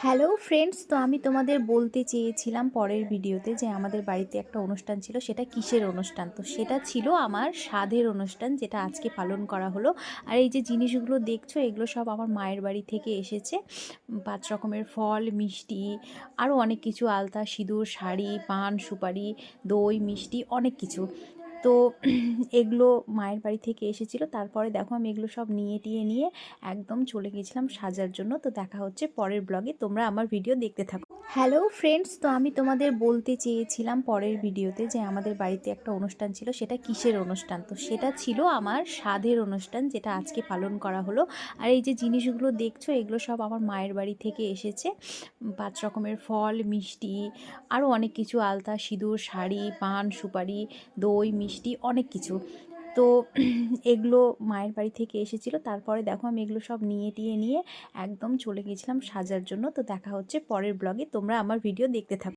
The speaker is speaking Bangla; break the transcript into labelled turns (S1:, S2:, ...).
S1: হ্যালো ফ্রেন্ডস, তো আমি তোমাদের বলতে চেয়েছিলাম পরের ভিডিওতে যে আমাদের বাড়িতে একটা অনুষ্ঠান ছিল। সেটা কিসের অনুষ্ঠান? তো সেটা ছিল আমার স্বাদের অনুষ্ঠান, যেটা আজকে পালন করা হলো। আর এই যে জিনিসগুলো দেখছো, এগুলো সব আমার মায়ের বাড়ি থেকে এসেছে। 5 রকমের ফল, মিষ্টি, আরও অনেক কিছু, আলতা, সিঁদুর, শাড়ি, পান, সুপারি, দই, মিষ্টি, অনেক কিছু। তো এগুলো মায়ের বাড়ি থেকে এসেছিলো। তারপরে দেখো আমি এগুলো সব নিয়ে একদম চলে গেছিলাম সাজার জন্য। তো দেখা হচ্ছে পরের ব্লগে, তোমরা আমার ভিডিও দেখতে থাকো। হ্যালো ফ্রেন্ডস, তো আমি তোমাদের বলতে চেয়েছিলাম পরের ভিডিওতে যে আমাদের বাড়িতে একটা অনুষ্ঠান ছিল। সেটা কিসের অনুষ্ঠান? তো সেটা ছিল আমার স্বাদের অনুষ্ঠান, যেটা আজকে পালন করা হলো। আর এই যে জিনিসগুলো দেখছো, এগুলো সব আমার মায়ের বাড়ি থেকে এসেছে। 5 রকমের ফল, মিষ্টি, আরও অনেক কিছু, আলতা, সিঁদুর, শাড়ি, পান, সুপারি, দই, মিষ্টি, অনেক কিছু। তো এগুলো মায়ের বাড়ি থেকে এসেছিলো। তারপরে দেখো আমি এগুলো সব নিয়ে একদম চলে গেছিলাম সাজার জন্য। তো দেখা হচ্ছে পরের ব্লগে, তোমরা আমার ভিডিও দেখতে থাকো।